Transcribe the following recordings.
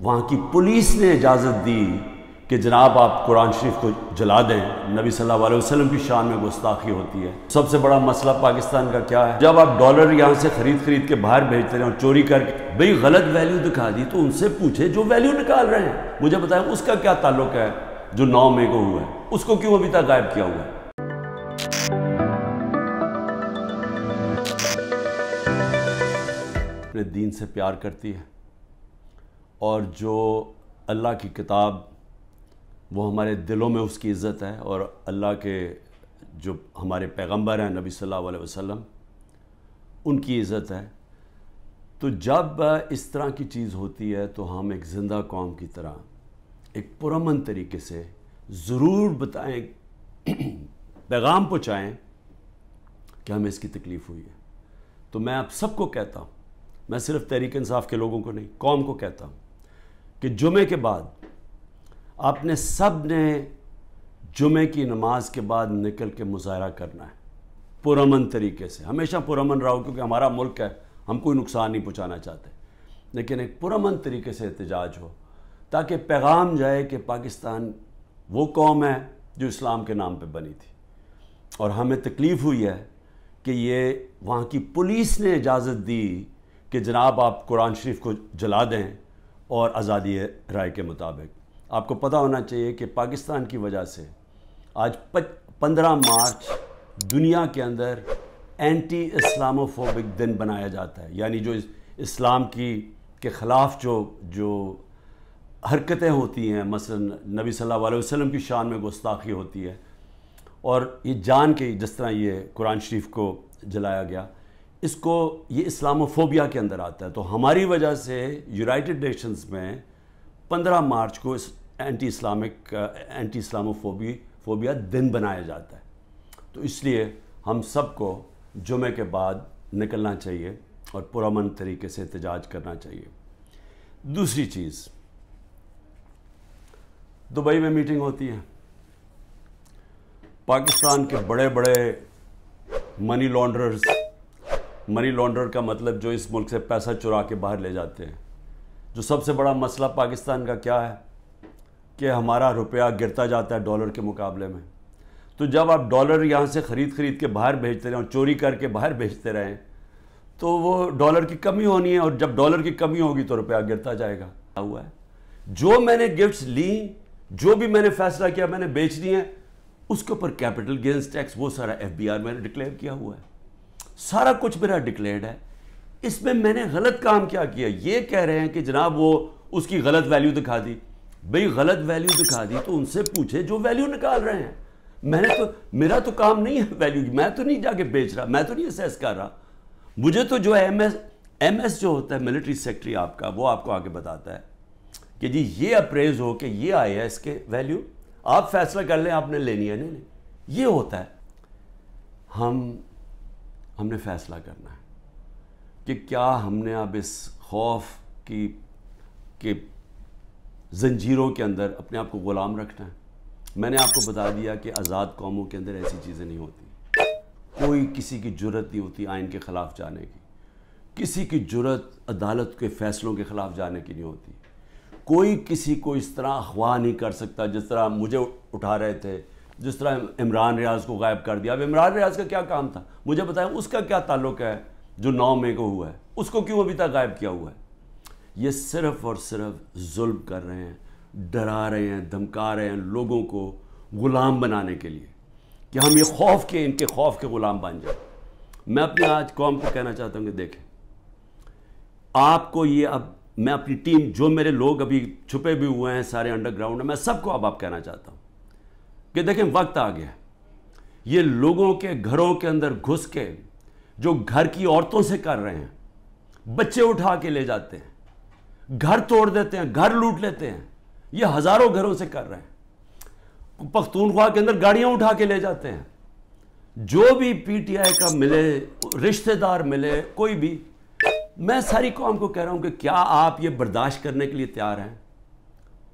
وہاں کی پولیس نے اجازت دی کہ جناب آپ قرآن شریف کو جلا دیں، نبی صلی اللہ علیہ وسلم کی شان میں گستاخی ہوتی ہے۔ سب سے بڑا مسئلہ پاکستان کا کیا ہے؟ جب آپ ڈالر یہاں سے خرید کے باہر بھیجتے رہے اور چوری کر کے بھئی غلط ویلیو دکھا دی تو ان سے پوچھے جو ویلیو نکال رہے ہیں۔ مجھے بتائیں اس کا کیا تعلق ہے جو 9 مئی کو ہوا ہے؟ اس کو کیوں ابھی تک غائب کیا ہوا ہے؟ اپنے دین سے پیار کرتی ہے اور جو اللہ کی کتاب وہ ہمارے دلوں میں اس کی عزت ہے، اور اللہ کے جو ہمارے پیغمبر ہیں نبی صلی اللہ علیہ وسلم ان کی عزت ہے، تو جب اس طرح کی چیز ہوتی ہے تو ہم ایک زندہ قوم کی طرح ایک پرامن طریقے سے ضرور بتائیں، پیغام پہنچائیں کہ ہمیں اس کی تکلیف ہوئی ہے۔ تو میں آپ سب کو کہتا ہوں، میں صرف تحریک انصاف کے لوگوں کو نہیں، قوم کو کہتا ہوں کہ جمعے کے بعد آپ نے سب نے جمعے کی نماز کے بعد نکل کے مظاہرہ کرنا ہے پرامن طریقے سے۔ ہمیشہ پرامن رہو کیونکہ ہمارا ملک ہے، ہم کوئی نقصان نہیں پہنچانا چاہتے، لیکن ایک پرامن طریقے سے احتجاج ہو تاکہ پیغام جائے کہ پاکستان وہ قوم ہے جو اسلام کے نام پہ بنی تھی، اور ہمیں تکلیف ہوئی ہے کہ یہ وہاں کی پولیس نے اجازت دی کہ جناب آپ قرآن شریف کو جلا دیں اور آزادی رائے کے مطابق۔ آپ کو پتہ ہونا چاہیے کہ پاکستان کی وجہ سے آج 15 مارچ دنیا کے اندر اینٹی اسلامو فوبک دن بنایا جاتا ہے، یعنی جو اسلام کے خلاف جو حرکتیں ہوتی ہیں، مثلا نبی صلی اللہ علیہ وسلم کی شان میں گستاخی ہوتی ہے، اور یہ جان کے جس طرح یہ قرآن شریف کو جلایا گیا، اس کو یہ اسلاموفوبیا کے اندر آتا ہے۔ تو ہماری وجہ سے یونائٹڈ نیشنز میں 15 مارچ کو اینٹی اسلاموفوبیا دن بنایا جاتا ہے۔ تو اس لیے ہم سب کو جمعے کے بعد نکلنا چاہیے اور پرامن طریقے سے احتجاج کرنا چاہیے۔ دوسری چیز، دبئی میں میٹنگ ہوتی ہے، پاکستان کے بڑے بڑے منی لانڈرر کا مطلب جو اس ملک سے پیسہ چرا کے باہر لے جاتے ہیں۔ جو سب سے بڑا مسئلہ پاکستان کا کیا ہے کہ ہمارا روپیہ گرتا جاتا ہے ڈالر کے مقابلے میں۔ تو جب آپ ڈالر یہاں سے خرید کے باہر بھیجتے رہیں اور چوری کر کے باہر بھیجتے رہیں تو وہ ڈالر کی کمی ہونی ہے، اور جب ڈالر کی کمی ہوگی تو روپیہ گرتا جائے گا۔ ہوا ہے جو میں نے گفٹس لی، جو بھی میں نے فیصلہ کیا میں نے بیچ دی ہیں، اس کے اوپر کیپٹل گینز ٹیکس وہ سارا FBR میں نے ڈکلیئر کیا ہوا ہے، سارا کچھ میرا ڈکلیئرڈ ہے۔ اس میں نے غلط کام کیا یہ کہہ رہے ہیں کہ جناب وہ اس کی غلط ویلیو دکھا دی۔ بھئی غلط ویلیو دکھا دی تو ان سے پوچھے جو ویلیو نکال رہے ہیں۔ میرا تو کام نہیں ہے ویلیو کی، میں تو نہیں جا کے بیچ رہا، میں تو نہیں اسیس کر رہا۔ مجھے تو جو ہے ایم ایس جو ہوتا ہے ملٹری سیکٹری آپ کا، وہ آپ کو آگے بتاتا ہے کہ جی یہ اپریز ہو کہ یہ آئی ہے اس کے ویلیو، آپ فیصلہ کر لیں آپ نے لینی ہے نہیں، یہ ہوتا ہے۔ ہم نے فیصلہ کرنا ہے کہ کیا ہم نے اب اس خوف کی زنجیروں کے اندر اپنے آپ کو غلام رکھنا ہے۔ میں نے آپ کو بتا دیا کہ آزاد قوموں کے اندر ایسی چیزیں نہیں ہوتی، کوئی کسی کی جرت نہیں ہوتی آئین کے خلاف جانے کی، کسی کی جرت عدالت کے فیصلوں کے خلاف جانے کی نہیں ہوتی، کوئی کسی کو اس طرح اغوا نہیں کر سکتا جس طرح مجھے اٹھا رہے تھے، جس طرح عمران ریاض کو غائب کر دیا۔ اب عمران ریاض کا کیا کام تھا؟ مجھے بتائیں اس کا کیا تعلق ہے جو 9 مئی کو ہوا ہے؟ اس کو کیوں ابھی تک غائب کیا ہوا ہے؟ یہ صرف اور صرف ظلم کر رہے ہیں، ڈرا رہے ہیں، دھمکا رہے ہیں لوگوں کو غلام بنانے کے لیے کہ ہم یہ ان کے خوف کے غلام بن جائیں۔ میں اپنی آج قوم کو کہنا چاہتا ہوں کہ دیکھیں، آپ کو یہ اب میں اپنی ٹیم جو میرے لوگ ابھی چھپے بھی ہوئے ہیں سارے انڈر گراؤنڈ میں سب کو اب کہنا چاہتا ہوں کہ دیکھیں وقت آ گیا ہے، یہ لوگوں کے گھروں کے اندر گھس کے جو گھر کی عورتوں سے کر رہے ہیں، بچے اٹھا کے لے جاتے ہیں، گھر توڑ دیتے ہیں، گھر لوٹ لیتے ہیں، یہ ہزاروں گھروں سے کر رہے ہیں، پختونخوا کے اندر گاڑیاں اٹھا کے لے جاتے ہیں، جو بھی PTI کا ملے، رشتہ دار ملے، کوئی بھی، میں ساری قوم کو کہہ رہا ہوں کہ کیا آپ یہ برداشت کرنے کے لیے تیار ہیں؟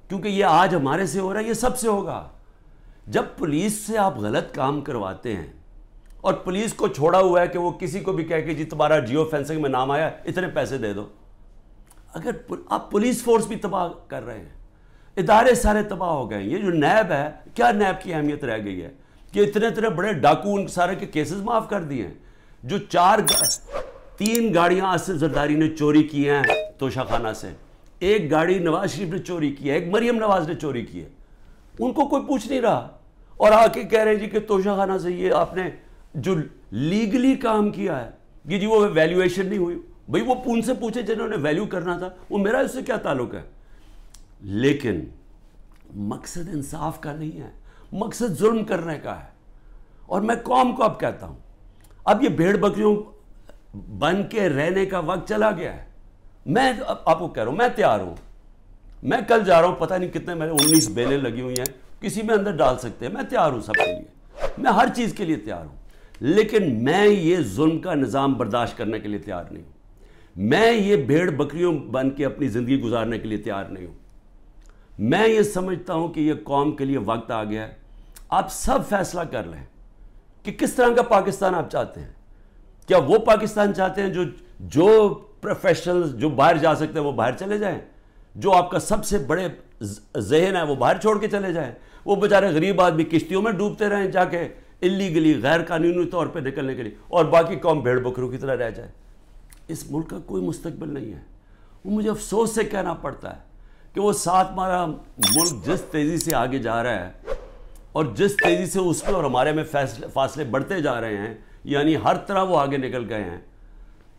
کیونکہ یہ آج ہمارے سے ہو رہا ہے، یہ سب سے ہوگا۔ جب پولیس سے آپ غلط کام کرواتے ہیں اور پولیس کو چھوڑا ہوا ہے کہ وہ کسی کو بھی کہہ کہ جی تمہارا جیو فینسنگ میں نام آیا اتنے پیسے دے دو، اگر آپ پولیس فورس بھی تباہ کر رہے ہیں، ادارے سارے تباہ ہو گئے ہیں. یہ جو نیب ہے، کیا نیب کی اہمیت رہ گئی ہے کہ اتنے بڑے ڈاکو ان سارے کے کیسز معاف کر دیے ہیں. جو 3 گاڑیاں آصف زرداری نے چوری کی ہیں توشہ خانہ سے، 1 گاڑی نواز شریف نے چوری کی ہے، 1 مریم نواز نے چوری کی ہے، ان کو کوئی پوچھ نہیں رہا. اور آ کے کہہ رہے ہیں جی کہ توشہ خانہ سے یہ آپ نے جو لیگلی کام کیا ہے کہ جی وہ ویلیویشن نہیں ہوئی. بھئی وہ ان سے پوچھے جنہوں نے ویلیو کرنا تھا، وہ میرا اس سے کیا تعلق ہے. لیکن مقصد انصاف کا نہیں ہے، مقصد ظلم کرنے کا ہے. اور میں قوم کو اب کہتا ہوں، اب یہ بھیڑ بکریوں بن کے رہنے کا وقت چلا گیا ہے. میں آپ کو کہہ رہا ہوں، میں تیار ہوں. میں کل جا رہا ہوں، پتہ نہیں کتنے میرے 19 بیلیں لگی ہوئی ہیں، کسی میں اندر ڈال سکتے ہیں. میں تیار ہوں سب کے لیے، میں ہر چیز کے لیے تیار ہوں. لیکن میں یہ ظلم کا نظام برداشت کرنے کے لیے تیار نہیں ہوں. میں یہ بھیڑ بکریوں بن کے اپنی زندگی گزارنے کے لیے تیار نہیں ہوں. میں یہ سمجھتا ہوں کہ یہ قوم کے لیے وقت آ گیا ہے. آپ سب فیصلہ کر لیں کہ کس طرح کا پاکستان آپ چاہتے ہیں. کیا وہ پاکستان چاہتے ہیں جو پروفیشنل جو باہر جا سکتے ہیں وہ باہر چلے جائیں، جو آپ کا سب سے بڑے ذہن ہے وہ باہر چھوڑ کے چلے جائیں، وہ بیچارے غریب آدمی کشتیوں میں ڈوبتے رہیں جا کے اللیگلی غیر قانونی طور پہ نکلنے کے لیے، اور باقی قوم بھیڑ بکروں کی طرح رہ جائے. اس ملک کا کوئی مستقبل نہیں ہے. وہ مجھے افسوس سے کہنا پڑتا ہے کہ وہ ساتھ ہمارا ملک جس تیزی سے آگے جا رہا ہے اور جس تیزی سے اس میں اور ہمارے میں فاصلے بڑھتے جا رہے ہیں، یعنی ہر طرح وہ آگے نکل گئے ہیں.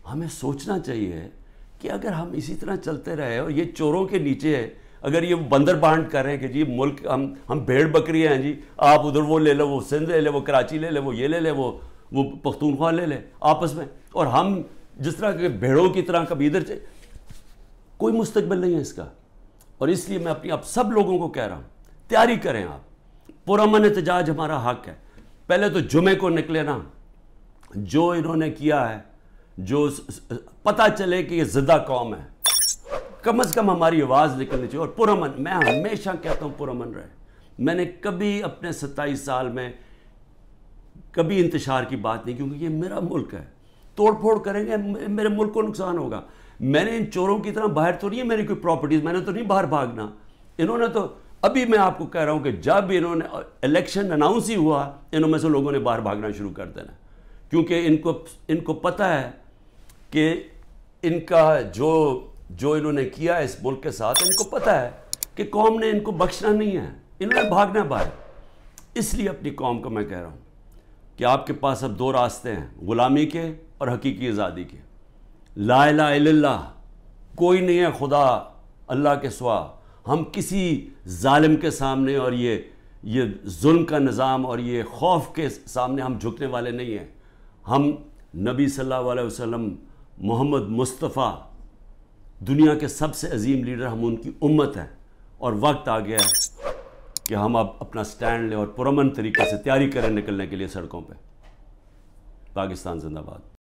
ہمیں سوچنا چاہیے کہ اگر ہم اسی طرح چلتے رہے اور یہ چوروں کے نیچے اگر یہ بندر بانٹ کر رہے ہیں کہ جی ملک ہم بھیڑ بکری ہیں، جی آپ ادھر وہ لے لو، وہ سندھ لے لے، وہ کراچی لے لے، وہ یہ لے لے، وہ پختونخوا لے لے آپس میں، اور ہم جس طرح کے بھیڑوں کی طرح کبھی ادھر کوئی مستقبل نہیں ہے اس کا. اور اس لیے میں اپنی اب سب لوگوں کو کہہ رہا ہوں، تیاری کریں. آپ پرامن احتجاج ہمارا حق ہے. پہلے تو جمعے کو نکلے نا، جو انہوں نے کیا ہے، جو پتہ چلے کہ یہ زدہ قوم ہے، کم از کم ہماری آواز نکلنی چاہیے. اور پرامن، میں ہمیشہ کہتا ہوں پرامن رہے. میں نے کبھی اپنے 27 سال میں کبھی انتشار کی بات نہیں، کیونکہ یہ میرا ملک ہے. توڑ پھوڑ کریں گے میرے ملک کو نقصان ہوگا. میں نے ان چوروں کی طرح باہر تو نہیں ہے میری کوئی پراپرٹیز، میں نے تو نہیں باہر بھاگنا. انہوں نے تو ابھی میں آپ کو کہہ رہا ہوں کہ جب انہوں نے الیکشن اناؤنس ہی ہوا، انہوں میں سے لوگوں نے باہر بھاگنا شروع کر دینا، کیونکہ ان کو پتہ ہے کہ ان کا جو انہوں نے کیا اس ملک کے ساتھ، ان کو پتہ ہے کہ قوم نے ان کو بخشنا نہیں ہے، انہوں نے بھاگنا باہر. اس لیے اپنی قوم کو میں کہہ رہا ہوں کہ آپ کے پاس اب 2 راستے ہیں، غلامی کے اور حقیقی آزادی کے. لا الہ الا اللہ، کوئی نہیں ہے خدا اللہ کے سوا. ہم کسی ظالم کے سامنے اور یہ ظلم کا نظام اور یہ خوف کے سامنے ہم جھکنے والے نہیں ہیں. ہم نبی صلی اللہ علیہ وسلم، محمد مصطفیٰ، دنیا کے سب سے عظیم لیڈر، ہم ان کی امت ہیں. اور وقت آ گیا ہے کہ ہم اب اپنا سٹینڈ لیں اور پرامن طریقے سے تیاری کریں نکلنے کے لیے سڑکوں پہ. پاکستان زندہ باد.